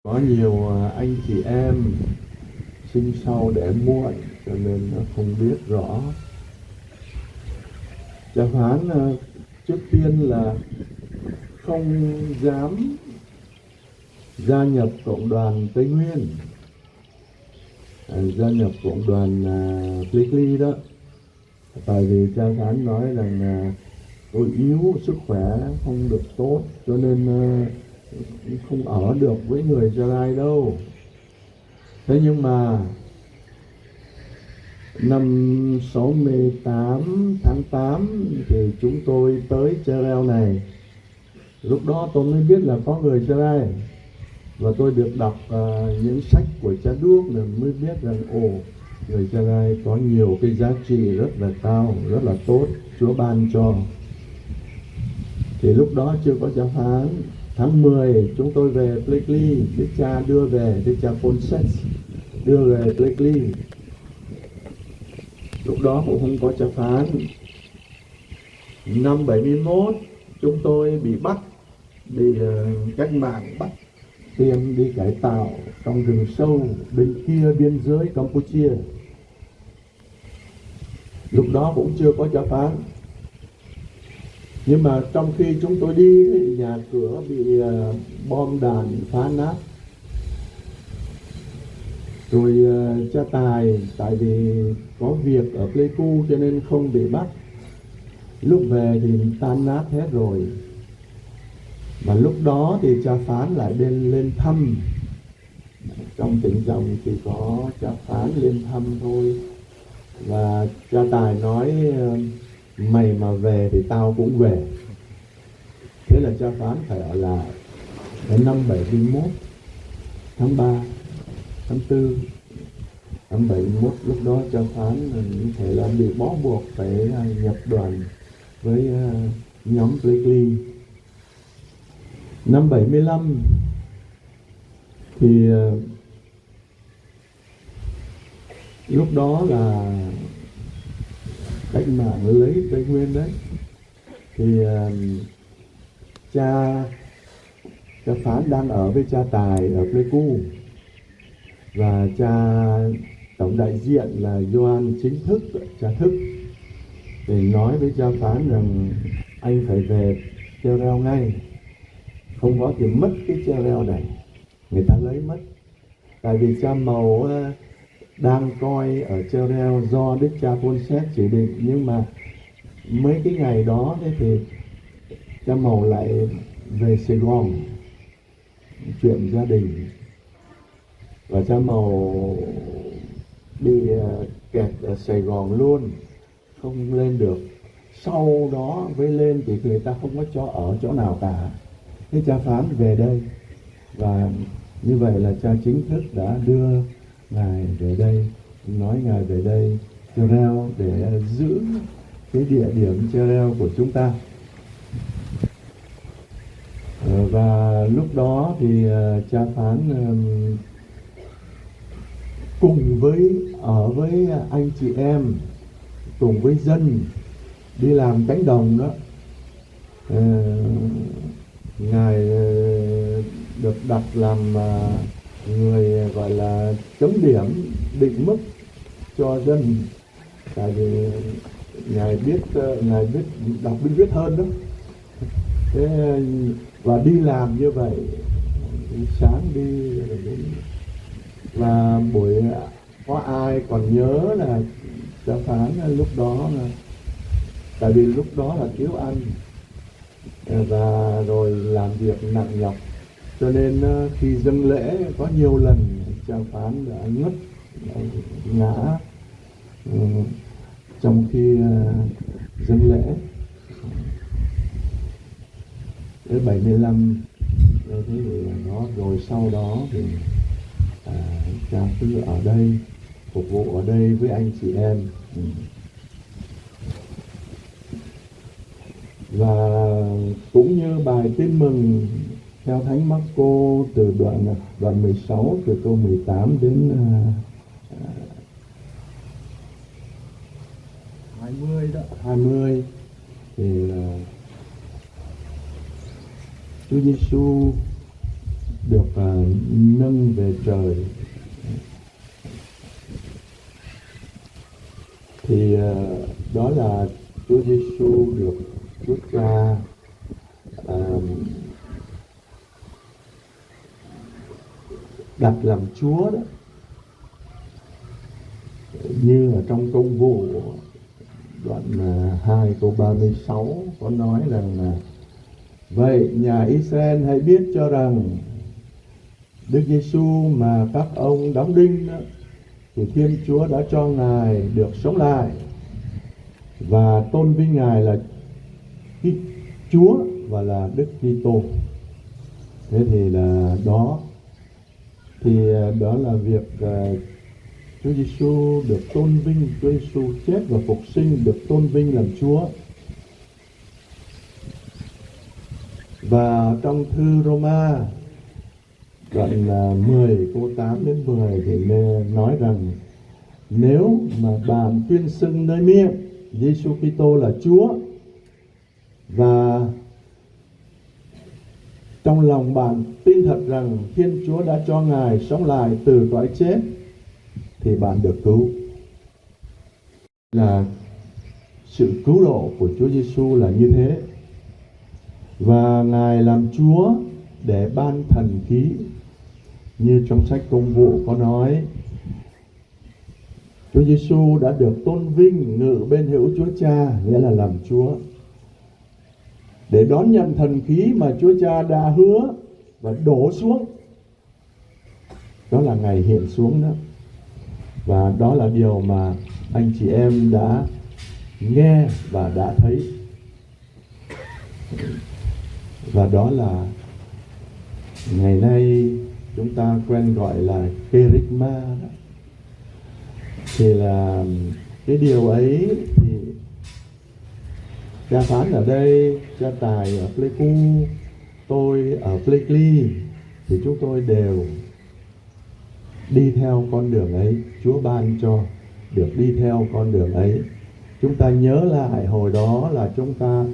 Có nhiều anh chị em sinh sau đẻ muộn cho nên nó không biết rõ. Cha phán trước tiên là không dám gia nhập cộng đoàn Tây Nguyên, gia nhập cộng đoàn Blakely đó. Tại vì cha phán nói rằng tôi yếu, sức khỏe không được tốt, cho nên không ở được với người Gia Lai đâu. Thế nhưng mà năm 68 tháng 8 thì chúng tôi tới Chơ Reo này. Lúc đó tôi mới biết là có người Gia Lai, và tôi được đọc những sách của cha Đuốc là mới biết rằng người Gia Lai có nhiều cái giá trị rất là cao, rất là tốt, Chúa ban cho. Thì lúc đó chưa có cha phán. Tháng 10 chúng tôi về Blakely, Đức cha đưa về, Đức cha Ponset đưa về Blakely. Lúc đó cũng không có cha phán. Năm 71 chúng tôi bị bắt, bị cách mạng bắt đem đi cải tạo trong rừng sâu bên kia biên giới Campuchia. Lúc đó cũng chưa có cha phán. Nhưng mà trong khi chúng tôi đi, nhà cửa bị bom đạn phá nát. Rồi cha Tài, tại vì có việc ở Pleiku cho nên không bị bắt. Lúc về thì tan nát hết rồi. Và lúc đó thì cha phán lại lên thăm. Trong tỉnh dòng chỉ có cha phán lên thăm thôi. Và cha Tài nói mày mà về thì tao cũng về. Thế là cha phán phải ở lại. Đến năm 71 tháng 3 tháng 4 năm 71, lúc đó cha phán có thể là bị bó buộc phải nhập đoàn với nhóm Blakely. Năm 75 thì lúc đó là cách mạng lấy Tây Nguyên đấy, thì cha phán đang ở với cha Tài ở Pleiku, và cha tổng đại diện là Gioan chính thức, cha Thức, để nói với cha phán rằng anh phải về Chơ Reo ngay, không có thì mất cái Chơ Reo này, người ta lấy mất. Tại vì cha Mầu đang coi ở Chơ Reo do Đức cha Ponset chỉ định, nhưng mà mấy cái ngày đó thì cha Mầu lại về Sài Gòn chuyện gia đình, và cha Mầu bị kẹt ở Sài Gòn luôn, không lên được. Sau đó với lên thì người ta không có cho ở chỗ nào cả. Thế cha phán về đây, và như vậy là cha chính thức đã đưa ngài về đây, nói ngài về đây Chơ Reo để giữ cái địa điểm Chơ Reo của chúng ta. Và lúc đó thì cha phán cùng với ở với anh chị em, cùng với dân đi làm cánh đồng đó. Ngài được đặt làm người gọi là chấm điểm, định mức cho dân. Tại vì ngài biết đọc biết viết hơn đó. Thế, và đi làm như vậy, sáng đi và buổi có ai còn nhớ là cha phán lúc đó là, tại vì lúc đó là thiếu ăn và rồi làm việc nặng nhọc, cho nên khi dâng lễ có nhiều lần cha phán đã ngất, đã ngã trong khi dâng lễ. Đến 75 thế thì nó rồi sau đó thì cha cứ ở đây, phục vụ ở đây với anh chị em. Và cũng như bài tin mừng theo Thánh Marco từ đoạn 16 từ câu 18 đến 20 đó, 20 thì Chúa Giêsu được nâng về trời. Thì đó là Chúa Giêsu được Chúa Cha đặt làm Chúa đó, như ở trong Công vụ đoạn 2 câu 36 có nói rằng là: vậy nhà Israel hãy biết cho rằng Đức Giêsu mà các ông đóng đinh đó, thì Thiên Chúa đã cho Ngài được sống lại và tôn vinh Ngài là Chúa và là Đức Kitô. Thế thì là đó là việc Chúa Giêsu được tôn vinh, Chúa Giêsu chết và phục sinh được tôn vinh làm Chúa. Và trong thư Roma đoạn 10 câu 8 đến 10 thì nói rằng: nếu mà bạn tuyên xưng nơi miệng Giêsu Kitô là Chúa và trong lòng bạn tin thật rằng Thiên Chúa đã cho Ngài sống lại từ cõi chết thì bạn được cứu. Là sự cứu độ của Chúa Giêsu là như thế. Và Ngài làm Chúa để ban thần khí, như trong sách Công vụ có nói: Chúa Giêsu đã được tôn vinh ngự bên hữu Chúa Cha, nghĩa là làm Chúa, để đón nhận thần khí mà Chúa Cha đã hứa và đổ xuống. Đó là Ngài hiện xuống đó. Và đó là điều mà anh chị em đã nghe và đã thấy. Và đó là ngày nay chúng ta quen gọi là kerygma đó. Thì là cái điều ấy thì cha Phán ở đây, cha Tài ở Pleiku, tôi ở Pleikli, thì chúng tôi đều đi theo con đường ấy. Chúa ban cho được đi theo con đường ấy. Chúng ta nhớ lại hồi đó là chúng ta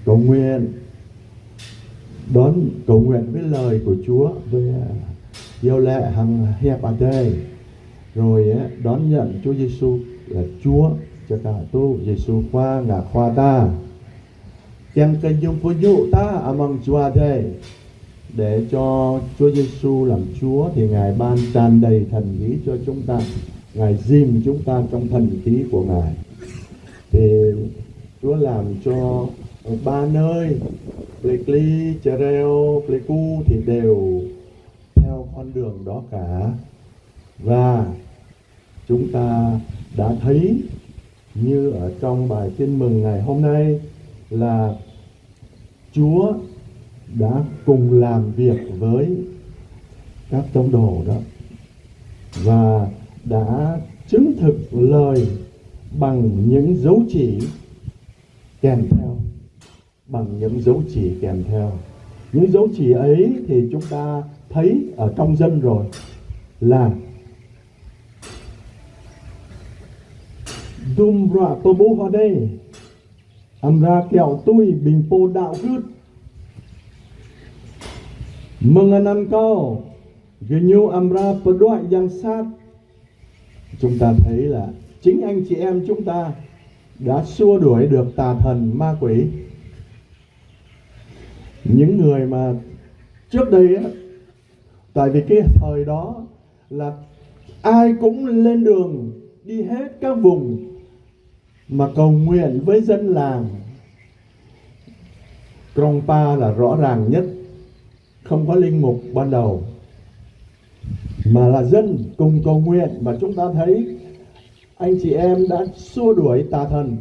cầu nguyện, cầu nguyện với lời của Chúa, với yêu lệ hằng hẹp ở đây, rồi đón nhận Chúa Giêsu là Chúa cho cả tu. Giêsu khoa ngã khoa ta chàng cây dung phụ dụ ta among Chúa đây, để cho Chúa Giêsu làm Chúa thì Ngài ban tràn đầy thần khí cho chúng ta. Ngài dìm chúng ta trong thần khí của Ngài. Thì Chúa làm cho ba nơi Pleikli, Chereo, Pleiku thì đều theo con đường đó cả. Và chúng ta đã thấy như ở trong bài tin mừng ngày hôm nay là Chúa đã cùng làm việc với các tông đồ đó và đã chứng thực lời bằng những dấu chỉ kèm theo. Bằng những dấu chỉ kèm theo. Những dấu chỉ ấy thì chúng ta thấy ở trong dân rồi, là Dum ra tô bố vào đây Amra kẹo tôi bình po đạo cứt Mengenan kau Genyu amra pedoa yang sát. Chúng ta thấy là chính anh chị em chúng ta đã xua đuổi được tà thần ma quỷ. Những người mà trước đây á, tại vì cái thời đó là ai cũng lên đường đi hết các vùng mà cầu nguyện với dân làng. Krongpa là rõ ràng nhất, không có linh mục ban đầu mà là dân cùng cầu nguyện. Và chúng ta thấy anh chị em đã xua đuổi tà thần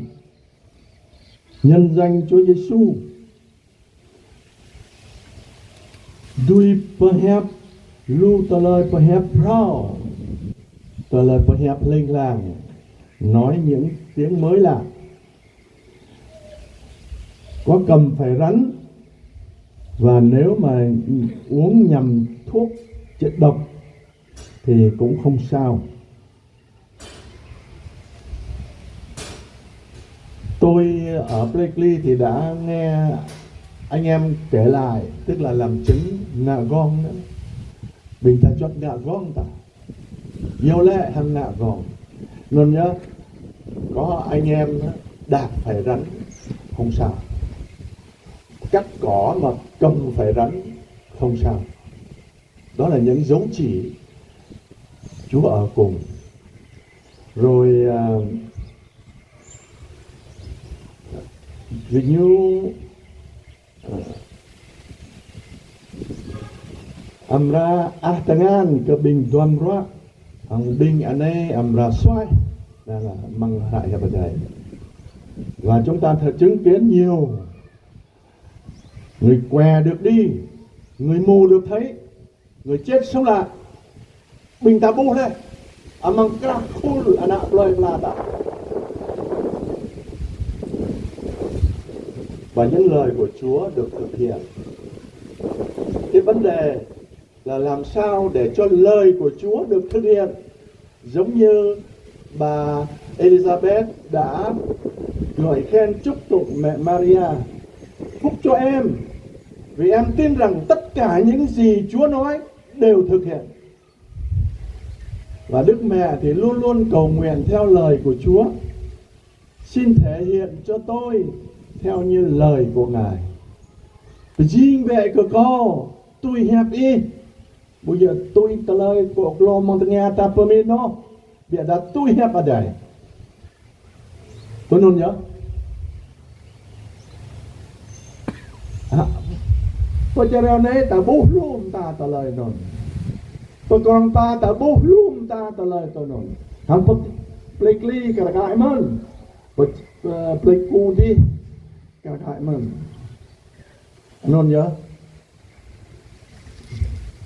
nhân danh Chúa Giêsu. Đuôi perhep lu tờ lời perhep prao, tờ lời perhep linh làng, nói những tiếng mới lạ. Có cầm phải rắn, và nếu mà uống nhầm thuốc chất độc thì cũng không sao. Tôi ở Pleikli thì đã nghe anh em kể lại, tức là làm chứng Nagon đó, Bình ta chót ngạ gong ta nhiều lẽ hằng ngạ gong nên nhớ có anh em đạp phải rắn không sao, cắt cỏ mà cầm phải rắn không sao. Đó là những dấu chỉ Chúa ở cùng. Rồi ví như Amra ahtangan ke bing tuan roa ang bing ane amra xoay là mang hại cho vấn đề. Và chúng ta thật chứng kiến nhiều người què được đi, người mù được thấy, người chết sống lại. Bình ta bu đây amang krakul anak loài melata. Và những lời của Chúa được thực hiện. Cái vấn đề là làm sao để cho lời của Chúa được thực hiện. Giống như bà Elizabeth đã gửi khen chúc tụng mẹ Maria: phúc cho em, vì em tin rằng tất cả những gì Chúa nói đều thực hiện. Và Đức Mẹ thì luôn luôn cầu nguyện theo lời của Chúa: xin thể hiện cho tôi theo như lời của Ngài. Jing về của cô, tôi hẹp y. Bây giờ tôi trả lời của lo mong nghe ta permit nó. Bây giờ tôi hẹp ở đây. Tôi nôn nhớ. Tôi cho ra này ta bố luôn ta trả lời nôn. Tôi còn ta ta bố luôn ta trả lời tôi nôn. Hằng phật plek ly cả cái mơn. Plek cu đi cả cái mơn. Nôn nhớ.